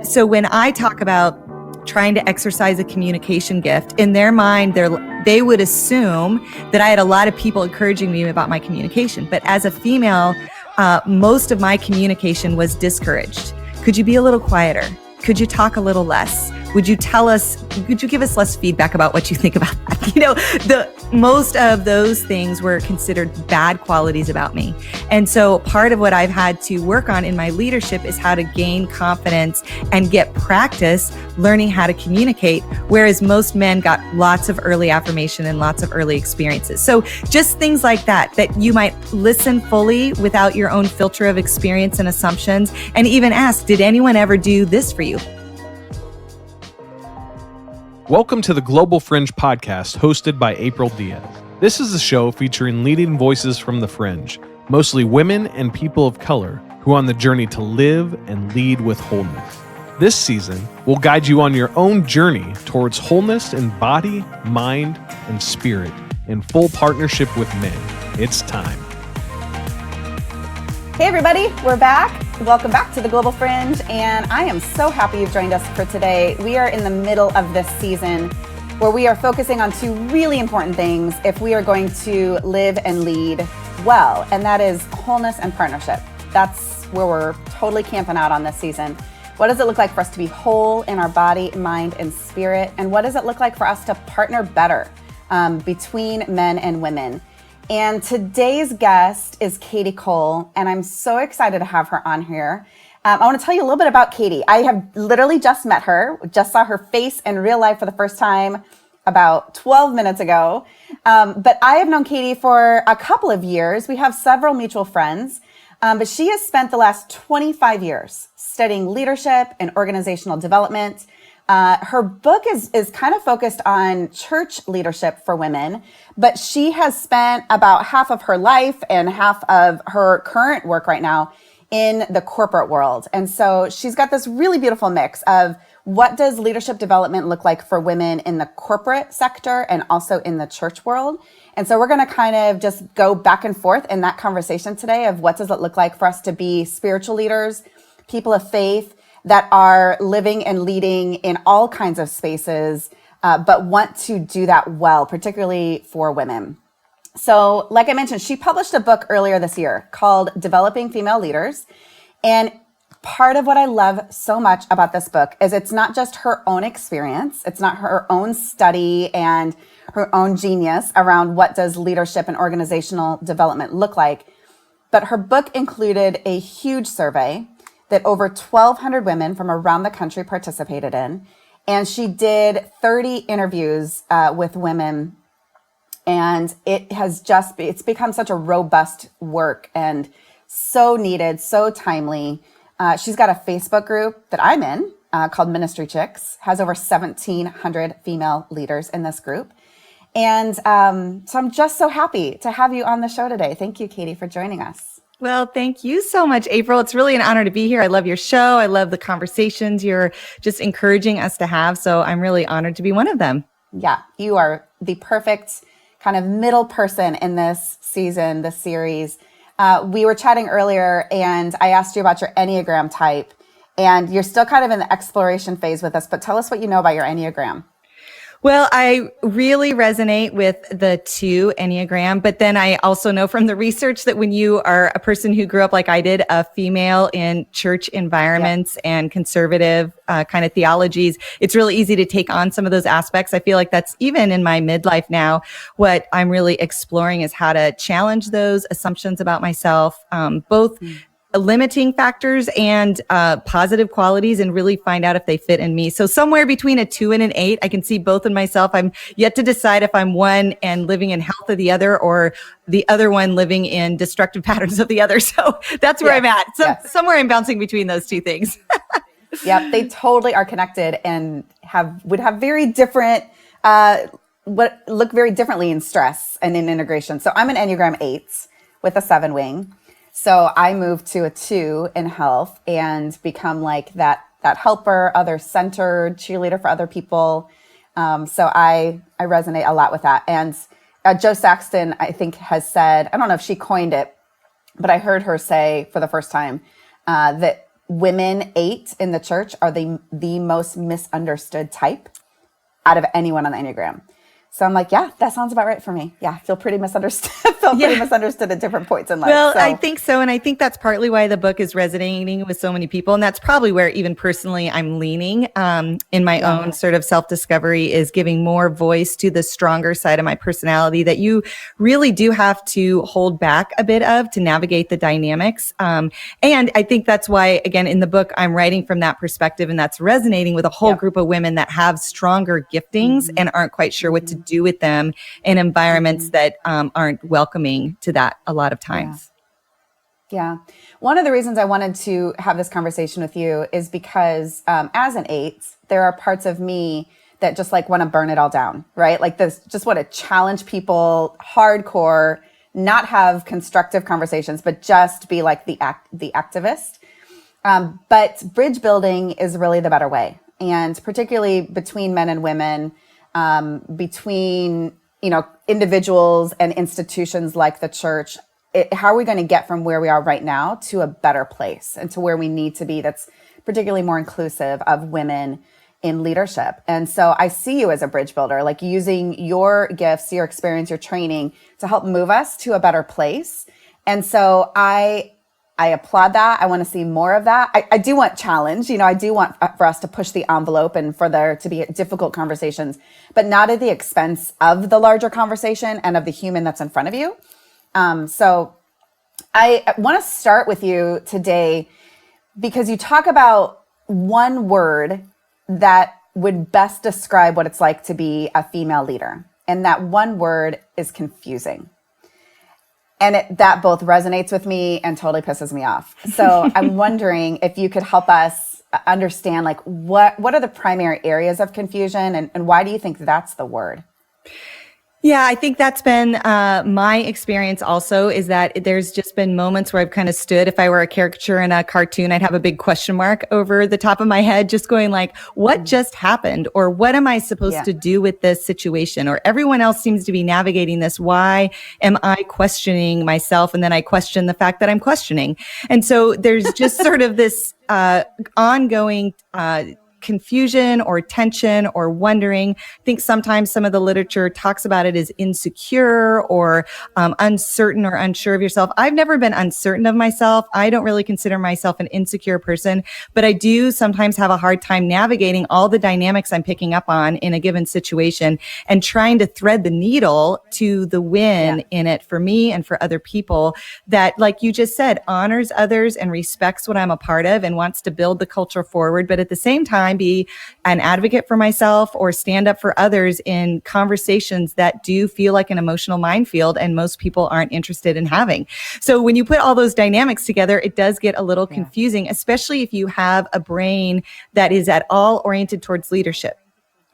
So when I talk about trying to exercise a communication gift, in their mind, they would assume that I had a lot of people encouraging me about my communication. But as a female, most of my communication was discouraged. Could you be a little quieter? Could you talk a little less? Could you give us less feedback about what you think about that? Most of those things were considered bad qualities about me. And so part of what I've had to work on in my leadership is how to gain confidence and get practice learning how to communicate, whereas most men got lots of early affirmation and lots of early experiences. So just things like that you might listen fully without your own filter of experience and assumptions, and even ask, did anyone ever do this for you? Welcome to the Global Fringe podcast hosted by April Diaz. This is a show featuring leading voices from the fringe, mostly women and people of color who are on the journey to live and lead with wholeness. This season will guide you on your own journey towards wholeness in body, mind, and spirit in full partnership with men. It's time. Hey everybody, we're back. Welcome back to the Global Fringe, and I am so happy you've joined us for today. We are in the middle of this season where we are focusing on two really important things if we are going to live and lead well, and that is wholeness and partnership. That's where we're totally camping out on this season. What does it look like for us to be whole in our body, mind, and spirit? And what does it look like for us to partner better between men and women? And today's guest is Kadi Cole, and I'm so excited to have her on here. I want to tell you a little bit about Kadi. I have literally just met her, just saw her face in real life for the first time about 12 minutes ago. But I have known Kadi for a couple of years. We have several mutual friends, but she has spent the last 25 years studying leadership and organizational development. Her book is kind of focused on church leadership for women, but she has spent about half of her life and half of her current work right now in the corporate world. And so she's got this really beautiful mix of what does leadership development look like for women in the corporate sector and also in the church world. And so we're going to kind of just go back and forth in that conversation today of what does it look like for us to be spiritual leaders, people of faith, that are living and leading in all kinds of spaces, but want to do that well, particularly for women. So like I mentioned, she published a book earlier this year called Developing Female Leaders. And part of what I love so much about this book is it's not just her own experience. It's not her own study and her own genius around what does leadership and organizational development look like. But her book included a huge survey that over 1,200 women from around the country participated in. And she did 30 interviews with women. And it's become such a robust work and so needed, so timely. She's got a Facebook group that I'm in called Ministry Chicks, has over 1,700 female leaders in this group. And so I'm just so happy to have you on the show today. Thank you, Kadi, for joining us. Well, thank you so much, April. It's really an honor to be here. I love your show. I love the conversations you're just encouraging us to have. So I'm really honored to be one of them. Yeah, you are the perfect kind of middle person in this season, this series. We were chatting earlier and I asked you about your Enneagram type, and you're still kind of in the exploration phase with us, but tell us what you know about your Enneagram. Well, I really resonate with the 2 Enneagram, but then I also know from the research that when you are a person who grew up like I did, a female in church environments and conservative kind of theologies, it's really easy to take on some of those aspects. I feel like that's even in my midlife now. What I'm really exploring is how to challenge those assumptions about myself, both limiting factors and positive qualities, and really find out if they fit in me. So somewhere between a 2 and an 8, I can see both in myself. I'm yet to decide if I'm one and living in health of the other, or the other one living in destructive patterns of the other. So that's where I'm at. So somewhere I'm bouncing between those two things. Yep, they totally are connected and would have very different, look very differently in stress and in integration. So I'm an Enneagram 8 with a 7 wing. So I moved to a 2 in health and become like that helper, other-centered cheerleader for other people. So I resonate a lot with that. And Joe Saxton, I think, has said, I don't know if she coined it, but I heard her say for the first time that women 8 in the church are the most misunderstood type out of anyone on the Enneagram. So I'm like, yeah, that sounds about right for me. Yeah, I feel pretty misunderstood. Pretty misunderstood at different points in life. Well, I think so. And I think that's partly why the book is resonating with so many people. And that's probably where even personally I'm leaning in my own sort of self-discovery, is giving more voice to the stronger side of my personality that you really do have to hold back a bit of to navigate the dynamics. And I think that's why, again, in the book, I'm writing from that perspective, and that's resonating with a whole group of women that have stronger giftings and aren't quite sure what to do with them in environments that aren't welcoming to that a lot of times. Yeah. One of the reasons I wanted to have this conversation with you is because as an 8, there are parts of me that just like want to burn it all down, right? Like this, just want to challenge people hardcore, not have constructive conversations, but just be like the activist. But bridge building is really the better way. And particularly between men and women, between, individuals and institutions like the church, how are we going to get from where we are right now to a better place and to where we need to be that's particularly more inclusive of women in leadership? And so I see you as a bridge builder, like using your gifts, your experience, your training to help move us to a better place. And so I applaud that. I want to see more of that. I do want challenge. I do want for us to push the envelope and for there to be difficult conversations, but not at the expense of the larger conversation and of the human that's in front of you. So I want to start with you today because you talk about one word that would best describe what it's like to be a female leader. And that one word is confusing. And that both resonates with me and totally pisses me off. So I'm wondering if you could help us understand, like, what are the primary areas of confusion and why do you think that's the word? Yeah, I think that's been my experience also, is that there's just been moments where I've kind of stood, if I were a caricature in a cartoon, I'd have a big question mark over the top of my head, just going like, what just happened? Or what am I supposed to do with this situation? Or everyone else seems to be navigating this. Why am I questioning myself? And then I question the fact that I'm questioning. And so there's just sort of this ongoing confusion or tension or wondering. I think sometimes some of the literature talks about it as insecure or uncertain or unsure of yourself. I've never been uncertain of myself. I don't really consider myself an insecure person, but I do sometimes have a hard time navigating all the dynamics I'm picking up on in a given situation and trying to thread the needle to the win in it for me and for other people that, like you just said, honors others and respects what I'm a part of and wants to build the culture forward, but at the same time, be an advocate for myself or stand up for others in conversations that do feel like an emotional minefield and most people aren't interested in having. So when you put all those dynamics together, it does get a little confusing, especially if you have a brain that is at all oriented towards leadership.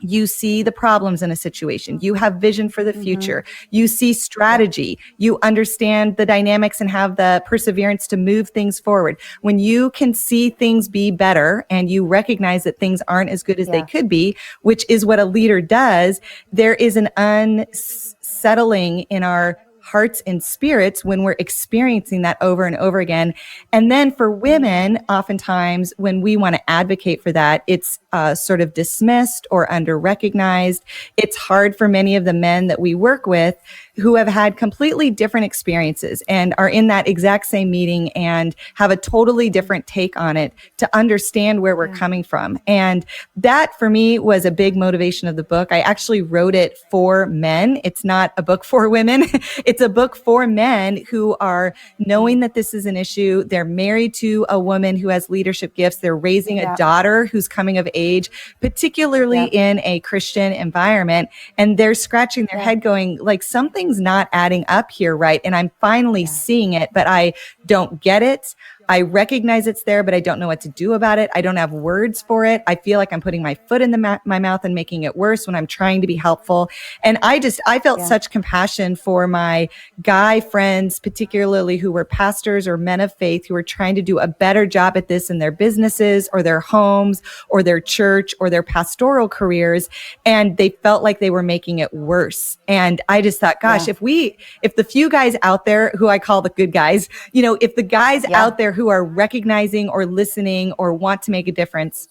You see the problems in a situation. You have vision for the future. You see strategy. You understand the dynamics and have the perseverance to move things forward. When you can see things be better and you recognize that things aren't as good as they could be, which is what a leader does, there is an unsettling in our hearts and spirits when we're experiencing that over and over again. And then for women, oftentimes when we want to advocate for that, it's sort of dismissed or under-recognized. It's hard for many of the men that we work with who have had completely different experiences and are in that exact same meeting and have a totally different take on it to understand where we're coming from. And that for me was a big motivation of the book. I actually wrote it for men. It's not a book for women. It's a book for men who are knowing that this is an issue. They're married to a woman who has leadership gifts. They're raising a daughter who's coming of age, particularly in a Christian environment. And they're scratching their head going like, something's not adding up here, right? And I'm finally seeing it, but I don't get it. I recognize it's there, but I don't know what to do about it. I don't have words for it. I feel like I'm putting my foot in my mouth and making it worse when I'm trying to be helpful. And I felt such compassion for my guy friends, particularly who were pastors or men of faith who were trying to do a better job at this in their businesses or their homes or their church or their pastoral careers. And they felt like they were making it worse. And I just thought, gosh, if the few guys out there who I call the good guys, if the guys out there who who are recognizing or listening or want to make a difference,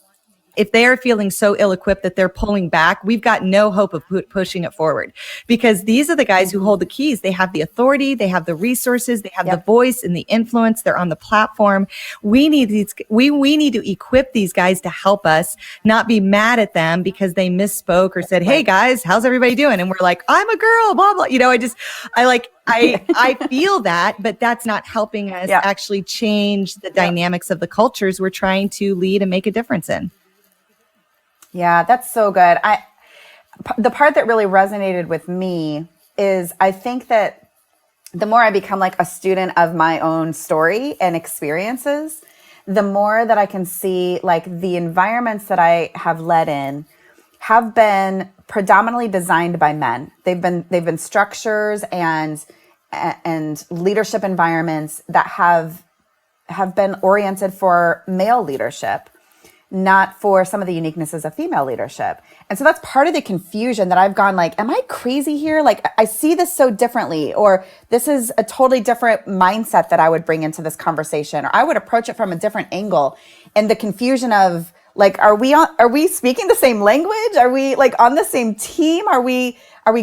if they are feeling so ill-equipped that they're pulling back, we've got no hope of pushing it forward, because these are the guys who hold the keys. They have the authority, they have the resources, they have the voice and the influence. They're on the platform. We need these. We need to equip these guys to help us, not be mad at them because they misspoke or said, "Hey guys, how's everybody doing?" And we're like, "I'm a girl," blah blah. I feel that, but that's not helping us actually change the dynamics of the cultures we're trying to lead and make a difference in. Yeah, that's so good. The part that really resonated with me is I think that the more I become like a student of my own story and experiences, the more that I can see like the environments that I have led in have been predominantly designed by men. They've been structures and leadership environments that have been oriented for male leadership, not for some of the uniquenesses of female leadership. And so that's part of the confusion that I've gone like, am I crazy here? Like, I see this so differently, or this is a totally different mindset that I would bring into this conversation, or I would approach it from a different angle. And the confusion of like, are we speaking the same language? Are we like on the same team? Are we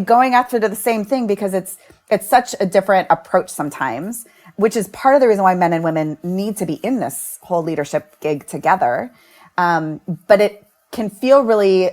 going after the same thing? Because it's such a different approach sometimes, which is part of the reason why men and women need to be in this whole leadership gig together. But it can feel really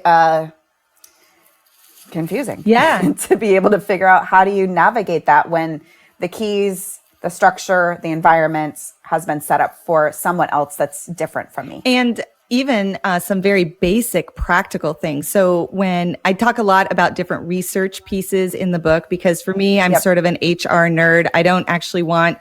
confusing to be able to figure out how do you navigate that when the keys, the structure, the environment has been set up for someone else that's different from me. And even some very basic practical things. So when I talk a lot about different research pieces in the book, because for me, I'm sort of an HR nerd. I don't actually want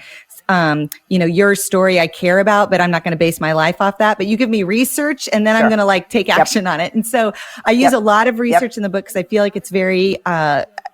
your story I care about, but I'm not going to base my life off that. But you give me research and then I'm going to like take action on it. And so I use a lot of research in the book because I feel like it's very,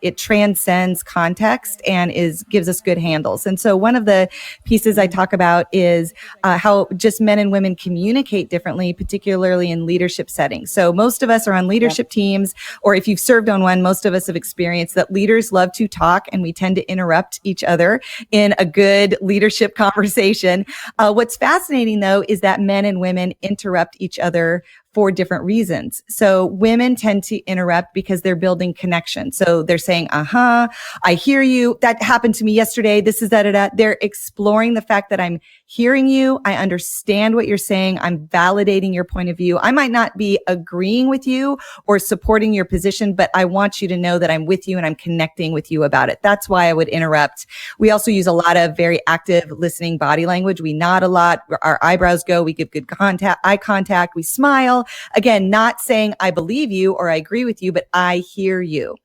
it transcends context and gives us good handles. And so one of the pieces I talk about is how just men and women communicate differently, particularly in leadership settings. So most of us are on leadership teams, or if you've served on one, most of us have experienced that leaders love to talk and we tend to interrupt each other in a good leadership conversation. What's fascinating though is that men and women interrupt each other for different reasons. So women tend to interrupt because they're building connection. So they're saying, I hear you. That happened to me yesterday. This is da. They're exploring the fact that I'm hearing you. I understand what you're saying. I'm validating your point of view. I might not be agreeing with you or supporting your position, but I want you to know that I'm with you and I'm connecting with you about it. That's why I would interrupt. We also use a lot of very active listening body language. We nod a lot. Our eyebrows go. We give good eye contact. We smile. Again, not saying I believe you or I agree with you, but I hear you.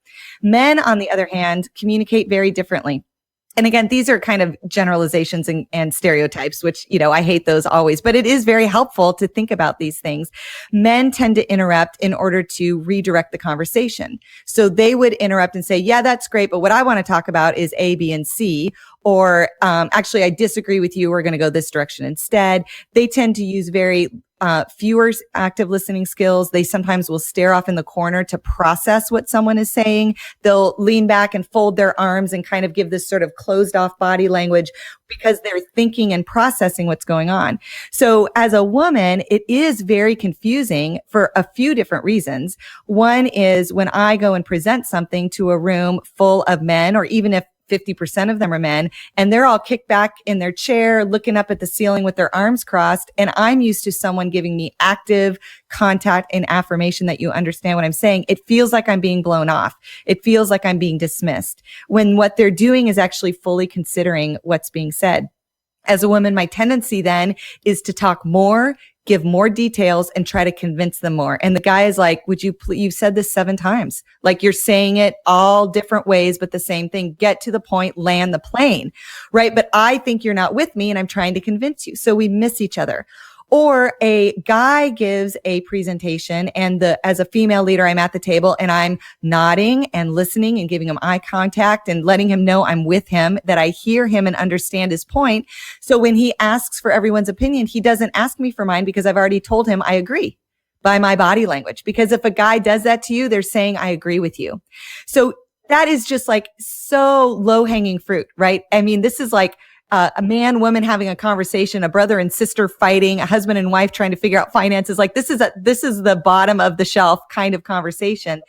Men, on the other hand, communicate very differently. And again, these are kind of generalizations and stereotypes, which, I hate those always, but it is very helpful to think about these things. Men tend to interrupt in order to redirect the conversation. So they would interrupt and say, yeah, that's great, but what I want to talk about is A, B, and C. Or actually, I disagree with you. We're going to go this direction instead. They tend to use very fewer active listening skills. They sometimes will stare off in the corner to process what someone is saying. They'll lean back and fold their arms and kind of give this sort of closed off body language because they're thinking and processing what's going on. So as a woman, it is very confusing for a few different reasons. One is when I go and present something to a room full of men, or even if 50% of them are men, and they're all kicked back in their chair, looking up at the ceiling with their arms crossed. And I'm used to someone giving me active contact and affirmation that you understand what I'm saying. It feels like I'm being blown off. It feels like I'm being dismissed when what they're doing is actually fully considering what's being said. As a woman, my tendency then is to talk more, give more details, and try to convince them more. And the guy is like, you've said this 7 times. Like, you're saying it all different ways, but the same thing. Get to the point, land the plane, right? But I think you're not with me and I'm trying to convince you. So we miss each other. Or a guy gives a presentation and as a female leader, I'm at the table and I'm nodding and listening and giving him eye contact and letting him know I'm with him, that I hear him and understand his point. So when he asks for everyone's opinion, he doesn't ask me for mine because I've already told him I agree by my body language. Because if a guy does that to you, they're saying I agree with you. So that is just like so low hanging fruit, right? I mean, this is like a man, woman having a conversation, a brother and sister fighting, a husband and wife trying to figure out finances. Like this is the bottom of the shelf kind of conversation.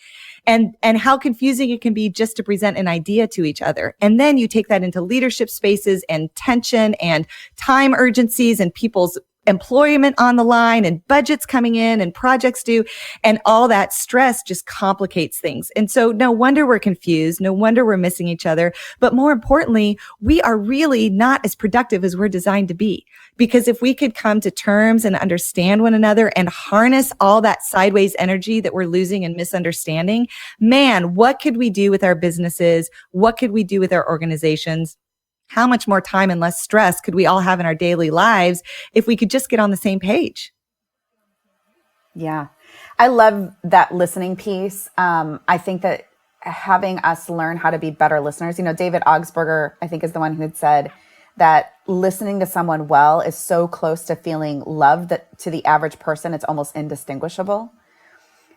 And how confusing it can be just to present an idea to each other. And then you take that into leadership spaces and tension and time urgencies and people's employment on the line and budgets coming in and projects due, and all that stress just complicates things. And so no wonder we're confused. No wonder we're missing each other. But more importantly, we are really not as productive as we're designed to be. Because if we could come to terms and understand one another and harness all that sideways energy that we're losing and misunderstanding, man, what could we do with our businesses? What could we do with our organizations? How much more time and less stress could we all have in our daily lives if we could just get on the same page? Yeah. I love that listening piece. I think that having us learn how to be better listeners, David Augsburger, I think, is the one who had said that listening to someone well is so close to feeling love that to the average person, it's almost indistinguishable.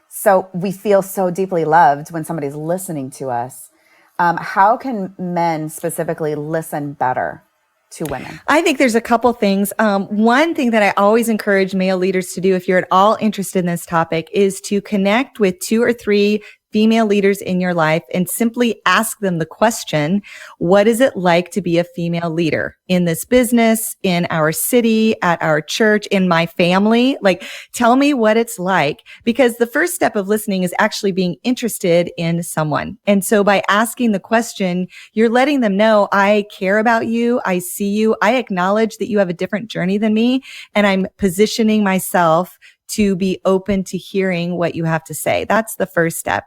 So we feel so deeply loved when somebody's listening to us. How can men specifically listen better to women? I think there's a couple things. One thing that I always encourage male leaders to do, if you're at all interested in this topic, is to connect with 2 or 3 female leaders in your life and simply ask them the question, what is it like to be a female leader in this business, in our city, at our church, in my family? Like, tell me what it's like, because the first step of listening is actually being interested in someone. And so by asking the question, you're letting them know, I care about you. I see you. I acknowledge that you have a different journey than me. And I'm positioning myself to be open to hearing what you have to say. That's the first step.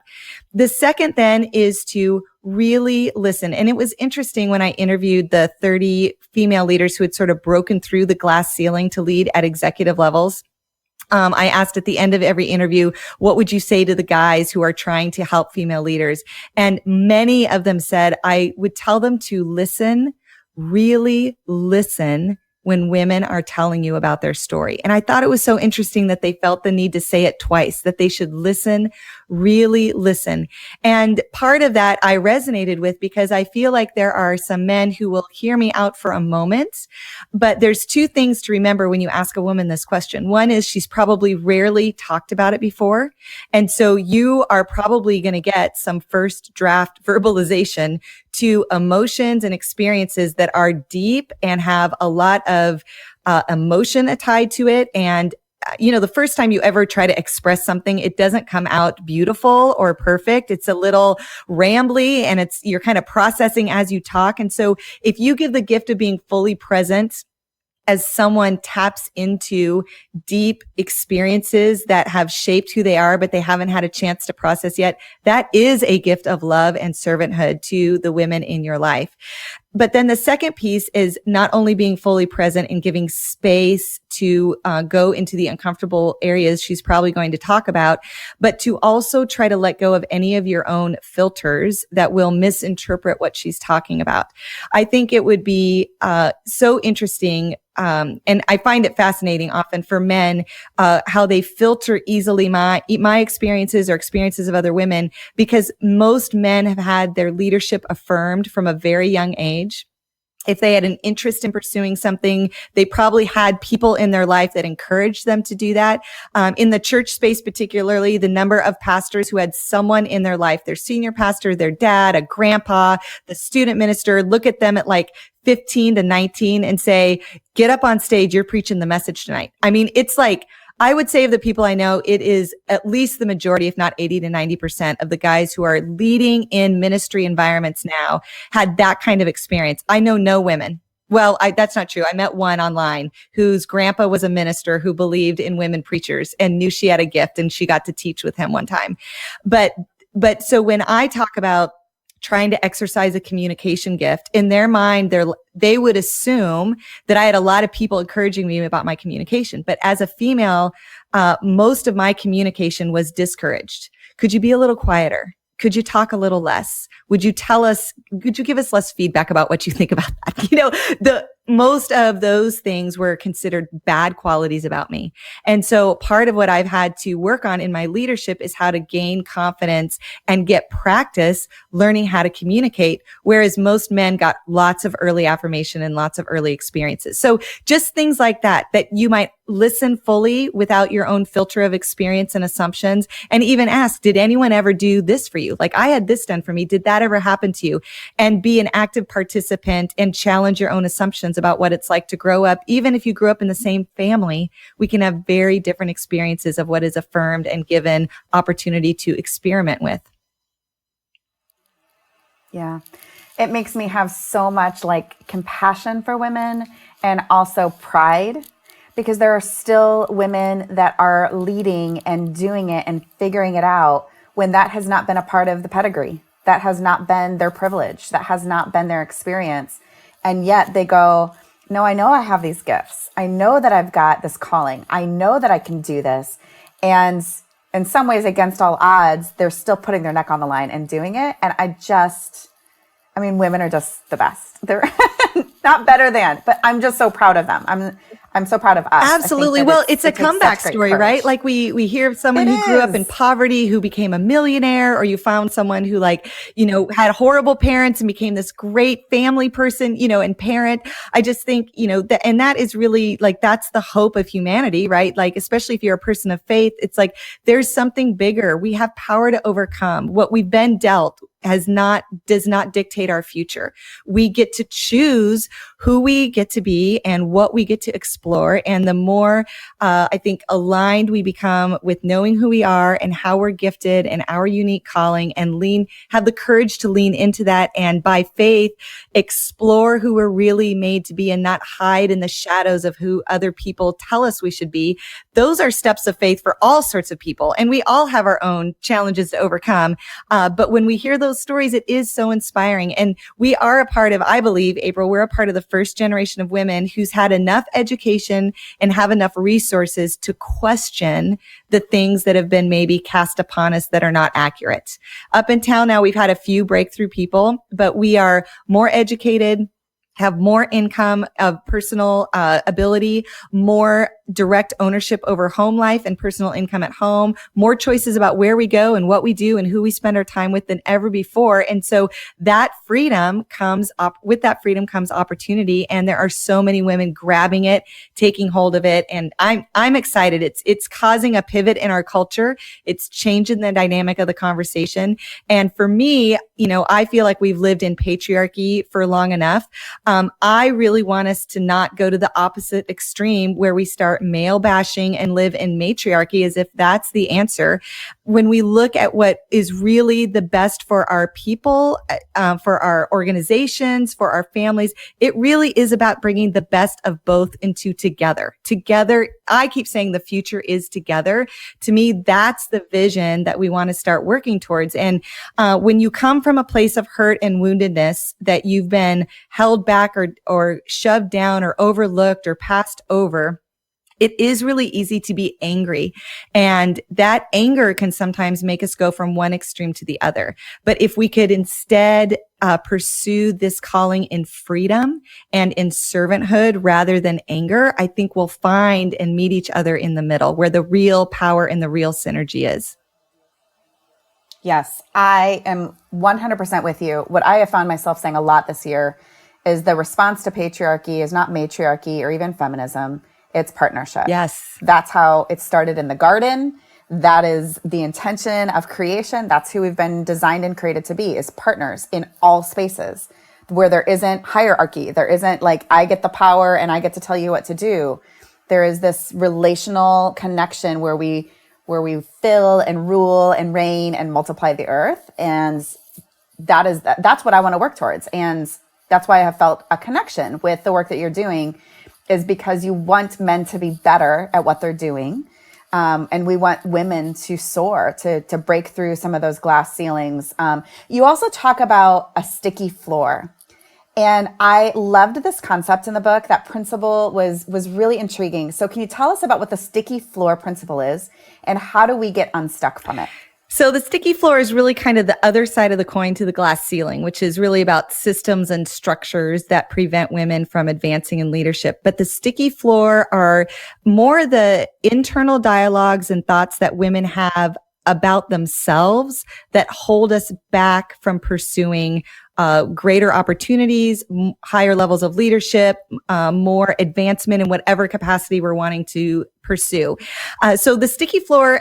The second then is to really listen. And it was interesting when I interviewed the 30 female leaders who had sort of broken through the glass ceiling to lead at executive levels. I asked at the end of every interview, what would you say to the guys who are trying to help female leaders? And many of them said, I would tell them to listen, really listen, when women are telling you about their story. And I thought it was so interesting that they felt the need to say it twice, that they should listen, really listen. And part of that I resonated with because I feel like there are some men who will hear me out for a moment, but there's 2 things to remember when you ask a woman this question. One is she's probably rarely talked about it before. And so you are probably going to get some first draft verbalization to emotions and experiences that are deep and have a lot of emotion tied to it. And the first time you ever try to express something, it doesn't come out beautiful or perfect. It's a little rambly and you're kind of processing as you talk. And so if you give the gift of being fully present as someone taps into deep experiences that have shaped who they are, but they haven't had a chance to process yet, that is a gift of love and servanthood to the women in your life. But then the second piece is not only being fully present and giving space to go into the uncomfortable areas she's probably going to talk about, but to also try to let go of any of your own filters that will misinterpret what she's talking about. I think it would be so interesting, and I find it fascinating often for men how they filter easily my experiences or experiences of other women, because most men have had their leadership affirmed from a very young age. If they had an interest in pursuing something, they probably had people in their life that encouraged them to do that. In the church space, particularly, the number of pastors who had someone in their life, their senior pastor, their dad, a grandpa, the student minister, look at them at like 15 to 19 and say, get up on stage, you're preaching the message tonight. I mean, it's like, I would say of the people I know, it is at least the majority, if not 80 to 90% of the guys who are leading in ministry environments now had that kind of experience. I know no women. Well, that's not true. I met one online whose grandpa was a minister who believed in women preachers and knew she had a gift and she got to teach with him one time. But so when I talk about trying to exercise a communication gift, in their mind, they would assume that I had a lot of people encouraging me about my communication. But as a female, most of my communication was discouraged. Could you be a little quieter? Could you talk a little less? Could you give us less feedback about what you think about that? most of those things were considered bad qualities about me. And so part of what I've had to work on in my leadership is how to gain confidence and get practice learning how to communicate, whereas most men got lots of early affirmation and lots of early experiences. So just things like that you might listen fully without your own filter of experience and assumptions, and even ask, did anyone ever do this for you? Like, I had this done for me. Did that ever happen to you? And be an active participant and challenge your own assumptions about what it's like to grow up. Even if you grew up in the same family, we can have very different experiences of what is affirmed and given opportunity to experiment with. Yeah. It makes me have so much like compassion for women and also pride, because there are still women that are leading and doing it and figuring it out when that has not been a part of the pedigree. That has not been their privilege. That has not been their experience. And yet they go, no, I know I have these gifts. I know that I've got this calling. I know that I can do this. And in some ways, against all odds, they're still putting their neck on the line and doing it. And women are just the best. They're not better than, but I'm just so proud of them. I'm so proud of us. Absolutely. Well, it's a comeback story, right? Like we hear of someone who grew up in poverty, who became a millionaire, or you found someone who had horrible parents and became this great family person, and parent. I just think, that is really that's the hope of humanity, right? Like, especially if you're a person of faith, it's like, there's something bigger. We have power to overcome what we've been dealt. Does not dictate our future. We get to choose who we get to be and what we get to explore. And the more, I think, aligned we become with knowing who we are and how we're gifted and our unique calling, and have the courage to lean into that, and by faith, explore who we're really made to be and not hide in the shadows of who other people tell us we should be. Those are steps of faith for all sorts of people. And we all have our own challenges to overcome. But when we hear those stories, it is so inspiring. And we are a part of, I believe, April, we're a part of the first generation of women who's had enough education and have enough resources to question the things that have been maybe cast upon us that are not accurate. Up until now, we've had a few breakthrough people, but we are more educated, have more income of personal ability, more direct ownership over home life and personal income at home, more choices about where we go and what we do and who we spend our time with than ever before. And so that freedom comes up, with that freedom comes opportunity. And there are so many women grabbing it, taking hold of it. And I'm excited. It's causing a pivot in our culture. It's changing the dynamic of the conversation. And for me, I feel like we've lived in patriarchy for long enough. I really want us to not go to the opposite extreme where we start male bashing and live in matriarchy as if that's the answer. When we look at what is really the best for our people, for our organizations, for our families, it really is about bringing the best of both into together. Together, I keep saying the future is together. To me, that's the vision that we want to start working towards. And when you come from a place of hurt and woundedness that you've been held back or shoved down or overlooked or passed over, it is really easy to be angry. And that anger can sometimes make us go from one extreme to the other. But if we could instead pursue this calling in freedom and in servanthood rather than anger, I think we'll find and meet each other in the middle where the real power and the real synergy is. Yes, I am 100% with you. What I have found myself saying a lot this year is the response to patriarchy is not matriarchy or even feminism. It's partnership. Yes. That's how it started in the garden. That is the intention of creation. That's who we've been designed and created to be, is partners in all spaces where there isn't hierarchy. There isn't like, I get the power and I get to tell you what to do. There is this relational connection where we fill and rule and reign and multiply the earth. And that's what I want to work towards. And that's why I have felt a connection with the work that you're doing, is because you want men to be better at what they're doing. And we want women to soar, to break through some of those glass ceilings. You also talk about a sticky floor. And I loved this concept in the book. That principle was really intriguing. So can you tell us about what the sticky floor principle is and how do we get unstuck from it? So the sticky floor is really kind of the other side of the coin to the glass ceiling, which is really about systems and structures that prevent women from advancing in leadership. But the sticky floor are more the internal dialogues and thoughts that women have about themselves that hold us back from pursuing greater opportunities, higher levels of leadership, more advancement in whatever capacity we're wanting to pursue. So the sticky floor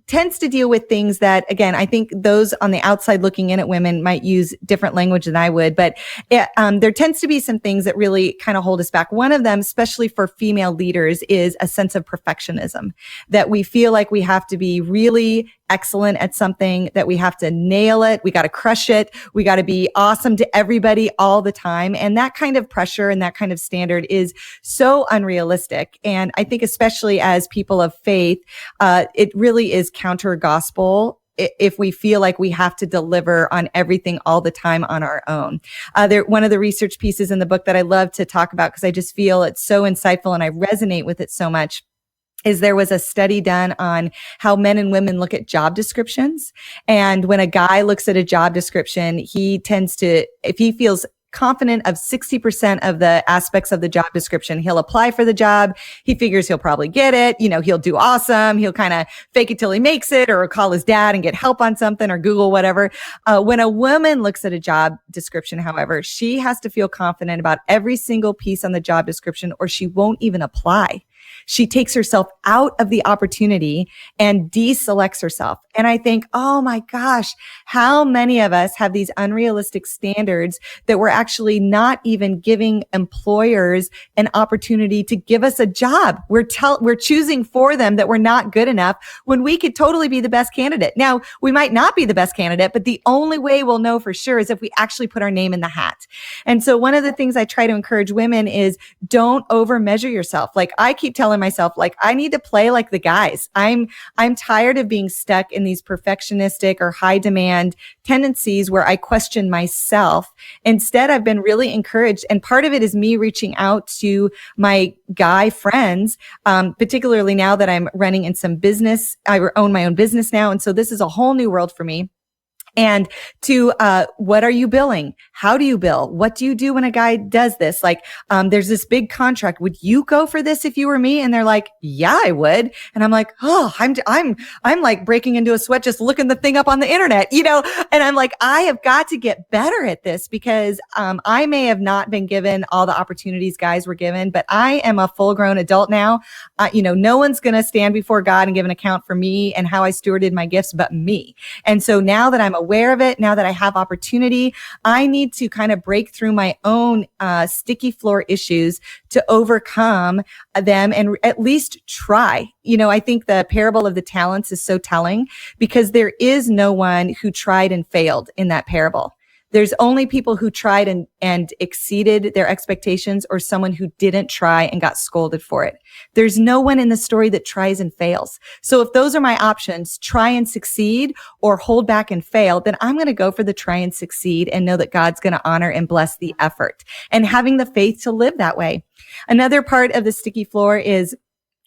tends to deal with things that, again, I think those on the outside looking in at women might use different language than I would, but there tends to be some things that really kind of hold us back. One of them, especially for female leaders, is a sense of perfectionism, that we feel like we have to be really excellent at something, that we have to nail it. We got to crush it. We got to be awesome to everybody all the time. And that kind of pressure and that kind of standard is so unrealistic. And I think especially as people of faith, it really is counter gospel if we feel like we have to deliver on everything all the time on our own. One of the research pieces in the book that I love to talk about, because I just feel it's so insightful and I resonate with it so much, is there was a study done on how men and women look at job descriptions. And when a guy looks at a job description, he tends to, if he feels confident of 60% of the aspects of the job description, he'll apply for the job. He figures he'll probably get it. He'll do awesome. He'll kind of fake it till he makes it, or call his dad and get help on something, or Google whatever. When a woman looks at a job description, however, she has to feel confident about every single piece on the job description, or she won't even apply. She takes herself out of the opportunity and deselects herself. And I think, oh my gosh, how many of us have these unrealistic standards that we're actually not even giving employers an opportunity to give us a job. We're choosing for them that we're not good enough when we could totally be the best candidate. Now, we might not be the best candidate, but the only way we'll know for sure is if we actually put our name in the hat. And so one of the things I try to encourage women is don't over measure yourself. Like I keep telling myself, like, I need to play like the guys. I'm tired of being stuck in these perfectionistic or high demand tendencies where I question myself. Instead, I've been really encouraged. And part of it is me reaching out to my guy friends, particularly now that I'm running in some business. I own my own business now. And so this is a whole new world for me. And to, what are you billing? How do you bill? What do you do when a guy does this? Like, there's this big contract. Would you go for this if you were me? And they're like, yeah, I would. And I'm like, oh, I'm like breaking into a sweat just looking the thing up on the internet, and I'm like, I have got to get better at this because, I may have not been given all the opportunities guys were given, but I am a full grown adult now. No one's going to stand before God and give an account for me and how I stewarded my gifts, but me. And so now that I'm aware of it, now that I have opportunity, I need to kind of break through my own sticky floor issues to overcome them and at least try. I think the parable of the talents is so telling because there is no one who tried and failed in that parable. There's only people who tried and exceeded their expectations, or someone who didn't try and got scolded for it. There's no one in the story that tries and fails. So if those are my options, try and succeed or hold back and fail, then I'm going to go for the try and succeed and know that God's going to honor and bless the effort and having the faith to live that way. Another part of the sticky floor is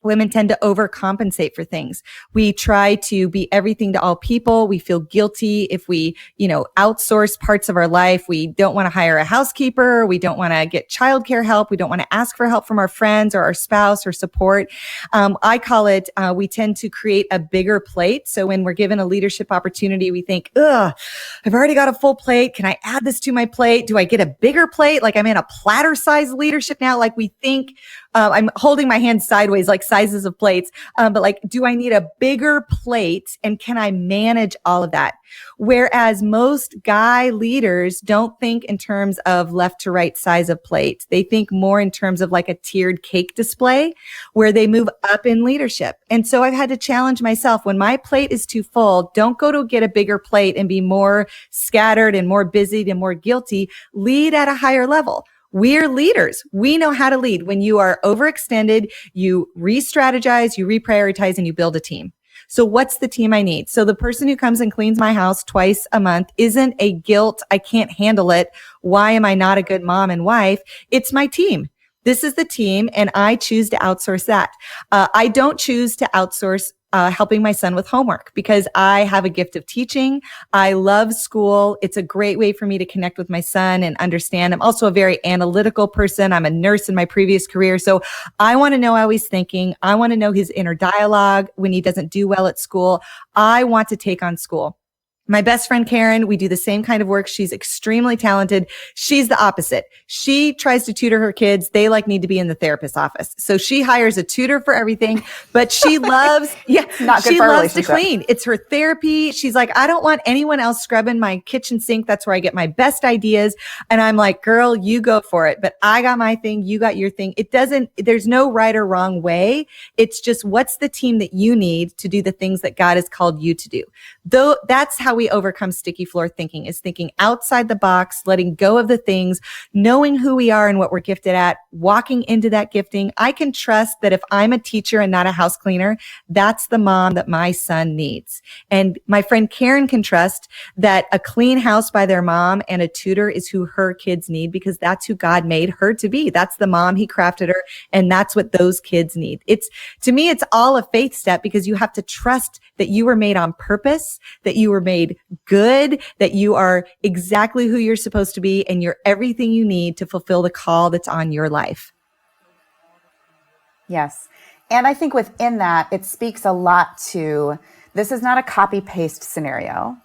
women tend to overcompensate for things. We try to be everything to all people. We feel guilty if we, outsource parts of our life. We don't want to hire a housekeeper. We don't want to get childcare help. We don't want to ask for help from our friends or our spouse or support. I call it, we tend to create a bigger plate. So when we're given a leadership opportunity, we think, I've already got a full plate. Can I add this to my plate? Do I get a bigger plate? Like I'm in a platter size leadership now. Like we think, I'm holding my hand sideways, like sizes of plates. But like, do I need a bigger plate? And can I manage all of that? Whereas most guy leaders don't think in terms of left to right size of plate. They think more in terms of like a tiered cake display where they move up in leadership. And so I've had to challenge myself. When my plate is too full, don't go to get a bigger plate and be more scattered and more busied and more guilty. Lead at a higher level. We're leaders. We know how to lead. When you are overextended, you re-strategize, you reprioritize, and you build a team. So what's the team I need? So the person who comes and cleans my house twice a month isn't a guilt. I can't handle it. Why am I not a good mom and wife? It's my team. This is the team, and I choose to outsource that. I don't choose to outsource helping my son with homework because I have a gift of teaching. I love school. It's a great way for me to connect with my son and understand. I'm also a very analytical person. I'm a nurse in my previous career. So I want to know how he's thinking. I want to know his inner dialogue when he doesn't do well at school. I want to take on school. My best friend, Karen, we do the same kind of work. She's extremely talented. She's the opposite. She tries to tutor her kids. They need to be in the therapist's office. So she hires a tutor for everything, but she loves, she loves to clean. It's her therapy. She's like, I don't want anyone else scrubbing my kitchen sink. That's where I get my best ideas. And I'm like, girl, you go for it. But I got my thing. You got your thing. There's no right or wrong way. It's just what's the team that you need to do the things that God has called you to do. Though that's how we overcome sticky floor thinking, is thinking outside the box, letting go of the things, knowing who we are and what we're gifted at, walking into that gifting. I can trust that if I'm a teacher and not a house cleaner, that's the mom that my son needs. And my friend Karen can trust that a clean house by their mom and a tutor is who her kids need because that's who God made her to be. That's the mom, he crafted her, and that's what those kids need. To me, it's all a faith step because you have to trust that you were made on purpose, that you were made good, that you are exactly who you're supposed to be, and you're everything you need to fulfill the call that's on your life. Yes. And I think within that, it speaks a lot to, this is not a copy-paste scenario,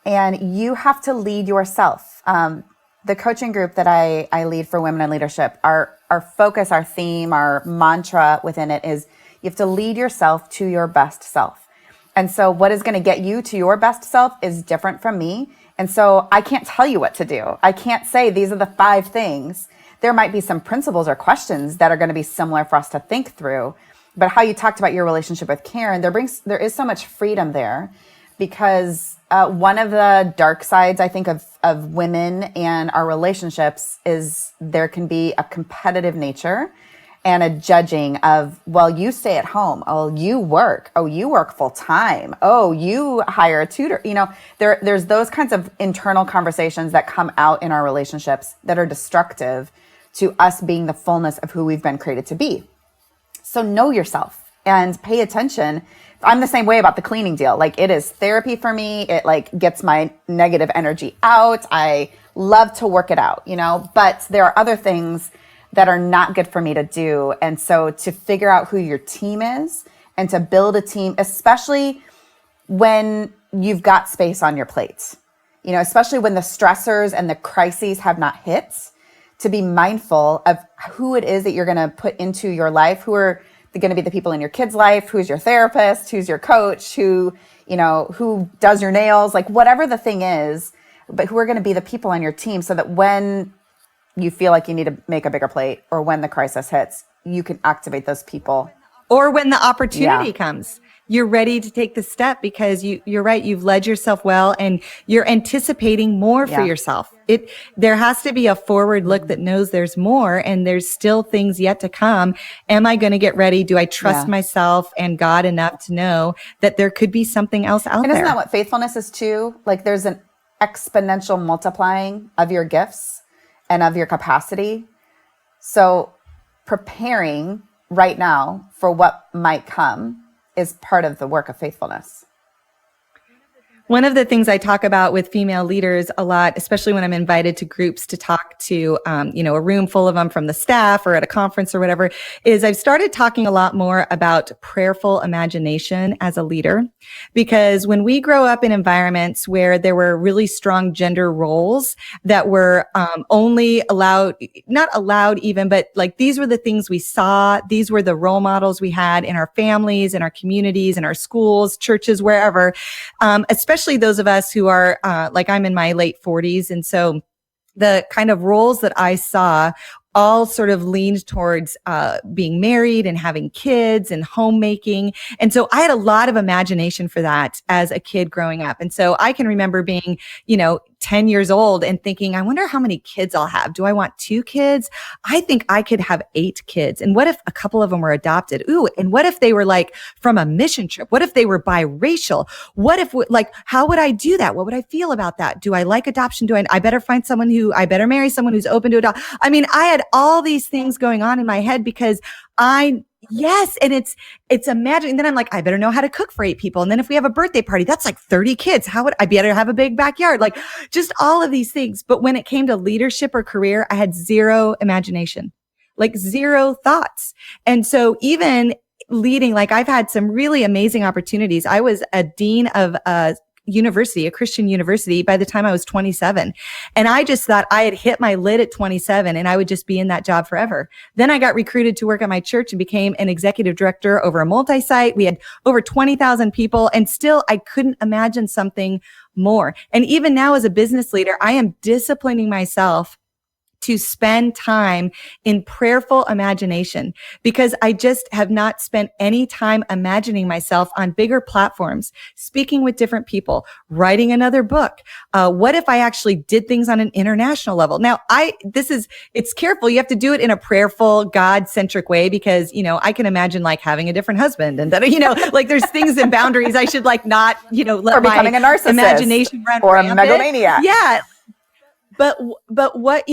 and you have to lead yourself. The coaching group that I lead for women in leadership, our focus, our theme, our mantra within it is you have to lead yourself to your best self. And so what is going to get you to your best self is different from me. And so I can't tell you what to do. I can't say these are the 5 things. There might be some principles or questions that are going to be similar for us to think through. But how you talked about your relationship with Karen, there is so much freedom there because one of the dark sides, I think, of women and our relationships is there can be a competitive nature and a judging of, well, you stay at home. Oh, you work. Oh, you work full time. Oh, you hire a tutor. There's those kinds of internal conversations that come out in our relationships that are destructive to us being the fullness of who we've been created to be. So know yourself and pay attention. I'm the same way about the cleaning deal. It is therapy for me. It gets my negative energy out. I love to work it out, but there are other things that are not good for me to do. And so to figure out who your team is and to build a team, especially when you've got space on your plate, especially when the stressors and the crises have not hit, to be mindful of who it is that you're going to put into your life, who are going to be the people in your kid's life, who's your therapist, who's your coach, who does your nails, whatever the thing is, but who are going to be the people on your team so that when you feel like you need to make a bigger plate or when the crisis hits, you can activate those people. Or when the opportunity comes, you're ready to take the step because you're right. You've led yourself well and you're anticipating more for yourself. There has to be a forward look that knows there's more and there's still things yet to come. Am I going to get ready? Do I trust myself and God enough to know that there could be something else out there? And isn't that what faithfulness is too? There's an exponential multiplying of your gifts and of your capacity. So preparing right now for what might come is part of the work of faithfulness. One of the things I talk about with female leaders a lot, especially when I'm invited to groups to talk to, a room full of them from the staff or at a conference or whatever, is I've started talking a lot more about prayerful imagination as a leader. Because when we grow up in environments where there were really strong gender roles that were only allowed, not allowed even, but these were the things we saw. These were the role models we had in our families, in our communities, in our schools, churches, wherever, especially those of us who are I'm in my late 40s. And so the kind of roles that I saw all sort of leaned towards being married and having kids and homemaking. And so I had a lot of imagination for that as a kid growing up. And so I can remember being, 10 years old and thinking, I wonder how many kids I'll have. Do I want 2 kids? I think I could have 8 kids. And what if a couple of them were adopted? Ooh, and what if they were like from a mission trip? What if they were biracial? What if, like, how would I do that? What would I feel about that? Do I like adoption? I better find I better marry someone who's open to adopt. I mean, I had all these things going on in my head because yes. And it's imagining. Then I'm like, I better know how to cook for 8 people. And then if we have a birthday party, that's like 30 kids. How would I better have a big backyard? Like just all of these things. But when it came to leadership or career, I had zero imagination, like zero thoughts. And so even leading, like I've had some really amazing opportunities. I was a dean of a Christian university by the time I was 27. And I just thought I had hit my lid at 27 and I would just be in that job forever. Then I got recruited to work at my church and became an executive director over a multi-site. We had over 20,000 people and still I couldn't imagine something more. And even now as a business leader, I am disciplining myself to spend time in prayerful imagination because I just have not spent any time imagining myself on bigger platforms, speaking with different people, writing another book. What if I actually did things on an international level? Now, it's careful. You have to do it in a prayerful, God-centric way because, I can imagine like having a different husband and that, like there's things and boundaries I should like not, let or becoming a narcissist imagination run or a rampant. megalomaniac. Yeah. But what,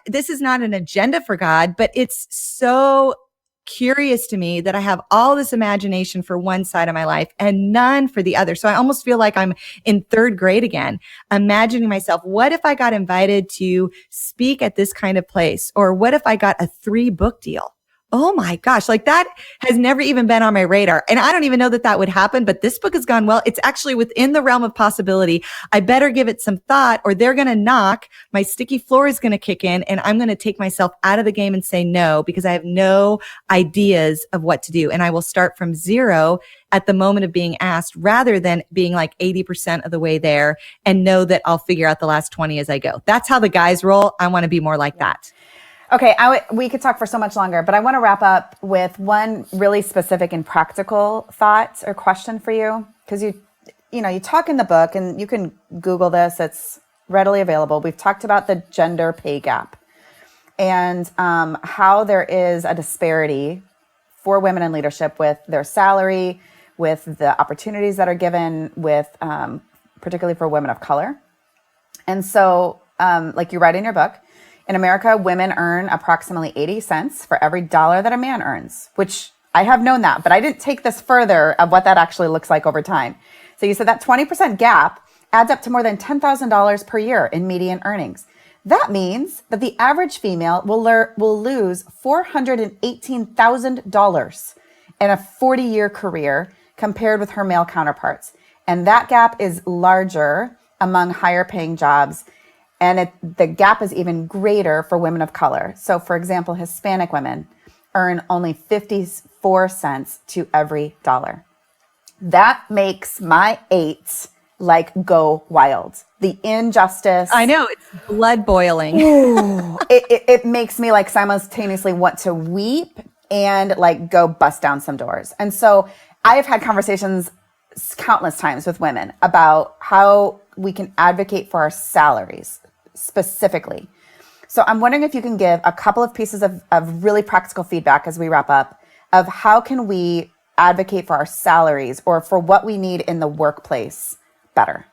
this is not an agenda for God, but it's so curious to me that I have all this imagination for one side of my life and none for the other. So I almost feel like I'm in 3rd grade again, imagining myself, what if I got invited to speak at this kind of place? Or what if I got a 3-book deal? Oh my gosh, like that has never even been on my radar. And I don't even know that would happen, but this book has gone well. It's actually within the realm of possibility. I better give it some thought or they're going to knock. My sticky floor is going to kick in and I'm going to take myself out of the game and say no, because I have no ideas of what to do. And I will start from 0 at the moment of being asked rather than being like 80% of the way there and know that I'll figure out the last 20 as I go. That's how the guys roll. I want to be more like that. Okay, we could talk for so much longer, but I want to wrap up with one really specific and practical thought or question for you, because you talk in the book, and you can Google this; it's readily available. We've talked about the gender pay gap and how there is a disparity for women in leadership with their salary, with the opportunities that are given, with particularly for women of color. And so, like you write in your book. In America, women earn approximately 80 cents for every dollar that a man earns, which I have known that, but I didn't take this further of what that actually looks like over time. So you said that 20% gap adds up to more than $10,000 per year in median earnings. That means that the average female will lose $418,000 in a 40-year career compared with her male counterparts. And that gap is larger among higher paying jobs. And the gap is even greater for women of color. So for example, Hispanic women earn only 54 cents to every dollar. That makes my 8 like go wild. The injustice. I know, it's blood boiling. It makes me like simultaneously want to weep and like go bust down some doors. And so I have had conversations countless times with women about how we can advocate for our salaries specifically. So I'm wondering if you can give a couple of pieces of really practical feedback as we wrap up of how can we advocate for our salaries or for what we need in the workplace better.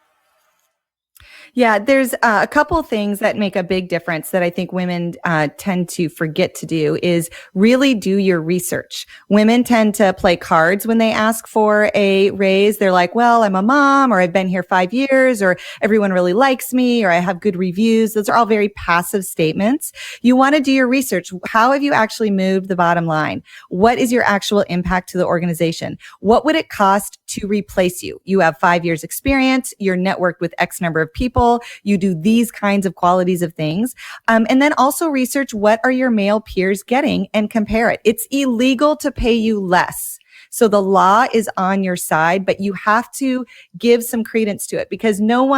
Yeah, there's a couple of things that make a big difference that I think women tend to forget to do is really do your research. Women tend to play cards when they ask for a raise. They're like, well, I'm a mom, or I've been here 5 years, or everyone really likes me, or I have good reviews. Those are all very passive statements. You want to do your research. How have you actually moved the bottom line? What is your actual impact to the organization? What would it cost to replace you? You have 5 years experience. You're networked with X number of people. You do these kinds of qualities of things. And then also research what are your male peers getting and compare it. It's illegal to pay you less. So the law is on your side, but you have to give some credence to it because no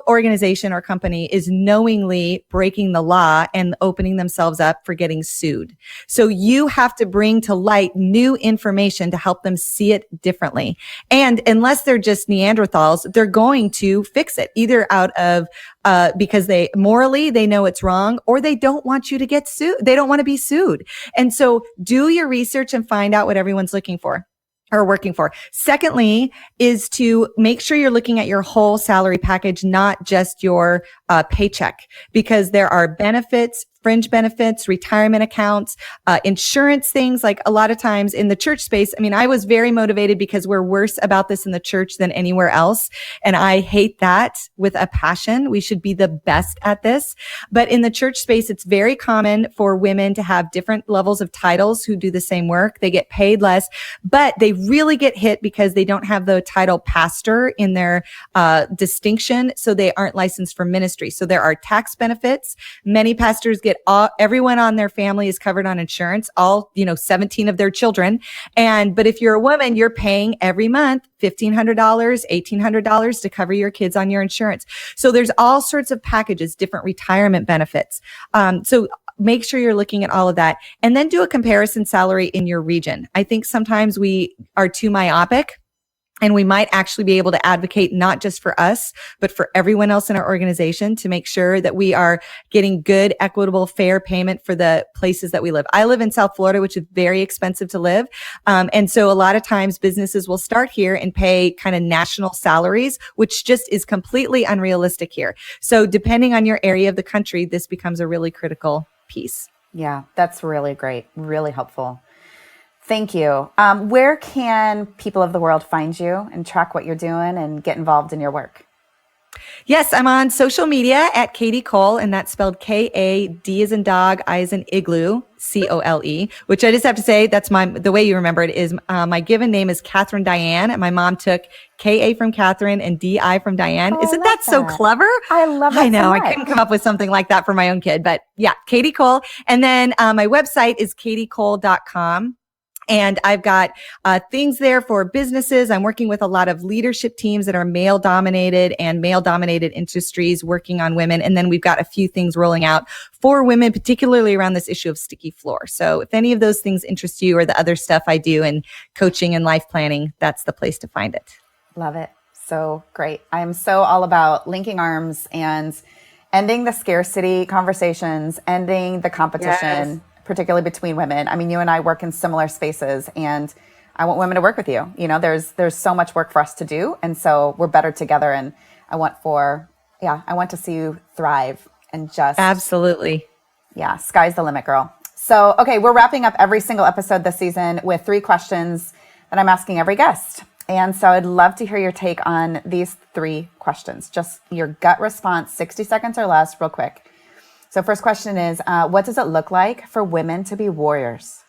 organization or company is knowingly breaking the law and opening themselves up for getting sued. So you have to bring to light new information to help them see it differently. And unless they're just Neanderthals, they're going to fix it either out of because they know it's wrong, or they don't want you to get sued. They don't want to be sued. And so do your research and find out what everyone's looking for or working for. Secondly, is to make sure you're looking at your whole salary package, not just your paycheck, because there are benefits, fringe benefits, retirement accounts, insurance things. Like a lot of times in the church space, I mean, I was very motivated because we're worse about this in the church than anywhere else. And I hate that with a passion. We should be the best at this. But in the church space, it's very common for women to have different levels of titles who do the same work. They get paid less, but they really get hit because they don't have the title pastor in their distinction. So they aren't licensed for ministry. So there are tax benefits. Many pastors get everyone on their family is covered on insurance, 17 of their children. But if you're a woman, you're paying every month $1,500, $1,800 to cover your kids on your insurance. So there's all sorts of packages, different retirement benefits. So make sure you're looking at all of that and then do a comparison salary in your region. I think sometimes we are too myopic. And we might actually be able to advocate not just for us, but for everyone else in our organization to make sure that we are getting good, equitable, fair payment for the places that we live. I live in South Florida, which is very expensive to live. And so a lot of times businesses will start here and pay kind of national salaries, which just is completely unrealistic here. So depending on your area of the country, this becomes a really critical piece. Yeah, that's really great. Really helpful. Thank you. Where can people of the world find you and track what you're doing and get involved in your work? Yes, I'm on social media at Kadi Cole, and that's spelled K-A-D as in dog, I as in igloo, C-O-L-E, which I just have to say, that's the way you remember it is, my given name is Catherine Diane, and my mom took K-A from Catherine and D-I from Diane. Oh, Isn't that so clever? I love that. I know. So I couldn't come up with something like that for my own kid, but yeah, Kadi Cole. And then my website is kadicole.com. And I've got things there for businesses. I'm working with a lot of leadership teams that are male-dominated and male-dominated industries working on women. And then we've got a few things rolling out for women, particularly around this issue of sticky floor. So if any of those things interest you or the other stuff I do in coaching and life planning, that's the place to find it. Love it. So great. I am so all about linking arms and ending the scarcity conversations, ending the competition. Yes. Particularly between women. I mean, you and I work in similar spaces, and I want women to work with you. You know, there's so much work for us to do, and so we're better together. And I want to see you thrive and just absolutely, sky's the limit, girl. So, okay, we're wrapping up every single episode this season with 3 questions that I'm asking every guest, and so I'd love to hear your take on these 3 questions. Just your gut response, 60 seconds or less, real quick. So first question is, what does it look like for women to be warriors?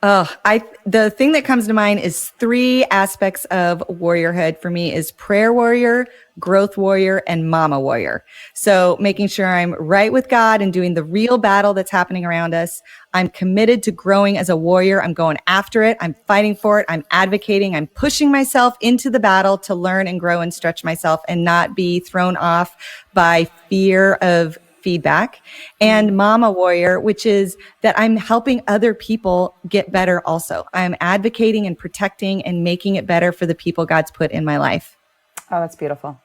The thing that comes to mind is 3 aspects of warriorhood for me is prayer warrior, growth warrior, and mama warrior. So making sure I'm right with God and doing the real battle that's happening around us. I'm committed to growing as a warrior. I'm going after it. I'm fighting for it. I'm advocating. I'm pushing myself into the battle to learn and grow and stretch myself and not be thrown off by fear of feedback. And mama warrior, which is that I'm helping other people get better also. I'm advocating and protecting and making it better for the people God's put in my life. Oh, that's beautiful.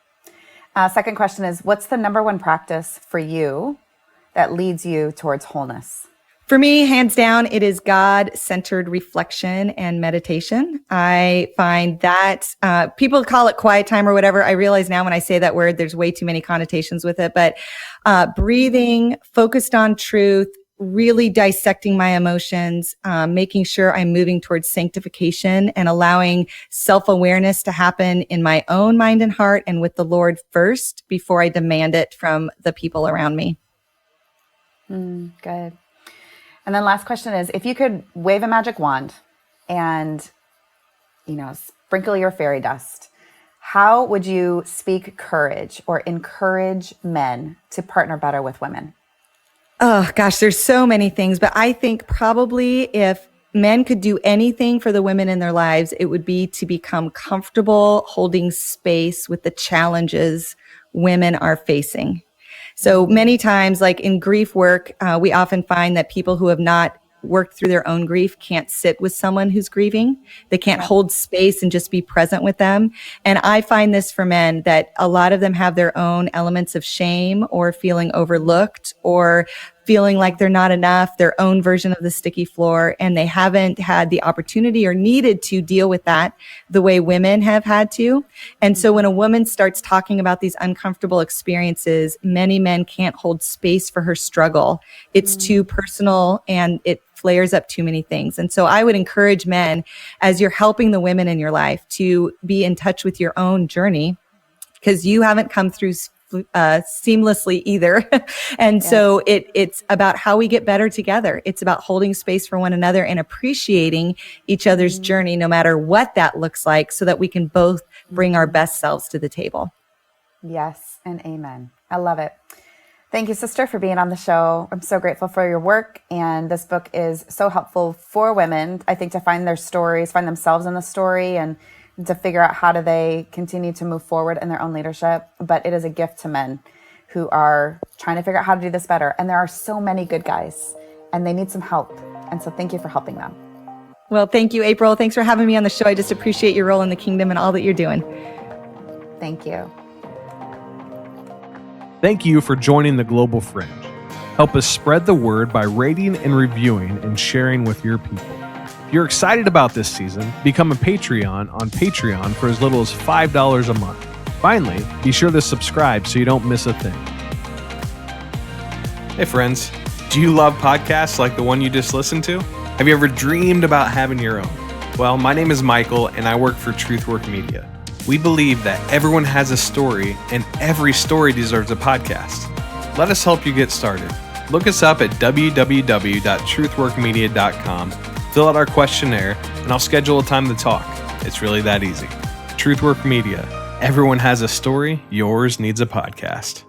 Second question is, what's the number 1 practice for you that leads you towards wholeness? For me, hands down, it is God-centered reflection and meditation. I find that people call it quiet time or whatever. I realize now when I say that word, there's way too many connotations with it. But breathing, focused on truth, really dissecting my emotions, making sure I'm moving towards sanctification and allowing self-awareness to happen in my own mind and heart and with the Lord first before I demand it from the people around me. Good. And then last question is, if you could wave a magic wand and, sprinkle your fairy dust, how would you speak courage or encourage men to partner better with women? Oh gosh, there's so many things, but I think probably if men could do anything for the women in their lives, it would be to become comfortable holding space with the challenges women are facing. So many times, like in grief work, we often find that people who have not worked through their own grief can't sit with someone who's grieving. They can't hold space and just be present with them. And I find this for men, that a lot of them have their own elements of shame or feeling overlooked or feeling like they're not enough, their own version of the sticky floor, and they haven't had the opportunity or needed to deal with that the way women have had to. And so when a woman starts talking about these uncomfortable experiences, many men can't hold space for her struggle. It's too personal and it flares up too many things. And so I would encourage men, as you're helping the women in your life, to be in touch with your own journey, because you haven't come through seamlessly either. And so it's about how we get better together. It's about holding space for one another and appreciating each other's journey, no matter what that looks like, so that we can both bring our best selves to the table. Yes, and amen. I love it. Thank you, sister, for being on the show. I'm so grateful for your work. And this book is so helpful for women, I think, to find their stories, find themselves in the story, and to figure out how do they continue to move forward in their own leadership. But it is a gift to men who are trying to figure out how to do this better. And there are so many good guys, and they need some help. And so thank you for helping them. Well, thank you, April. Thanks for having me on the show. I just appreciate your role in the kingdom and all that you're doing. Thank you. Thank you for joining the Global Fringe. Help us spread the word by rating and reviewing and sharing with your people. If you're excited about this season, become a Patreon on Patreon for as little as $5 a month. Finally, be sure to subscribe so you don't miss a thing. Hey friends, do you love podcasts like the one you just listened to? Have you ever dreamed about having your own? Well, my name is Michael and I work for Truthwork Media. We believe that everyone has a story and every story deserves a podcast. Let us help you get started. Look us up at www.truthworkmedia.com, fill out our questionnaire, and I'll schedule a time to talk. It's really that easy. Truthwork Media. Everyone has a story. Yours needs a podcast.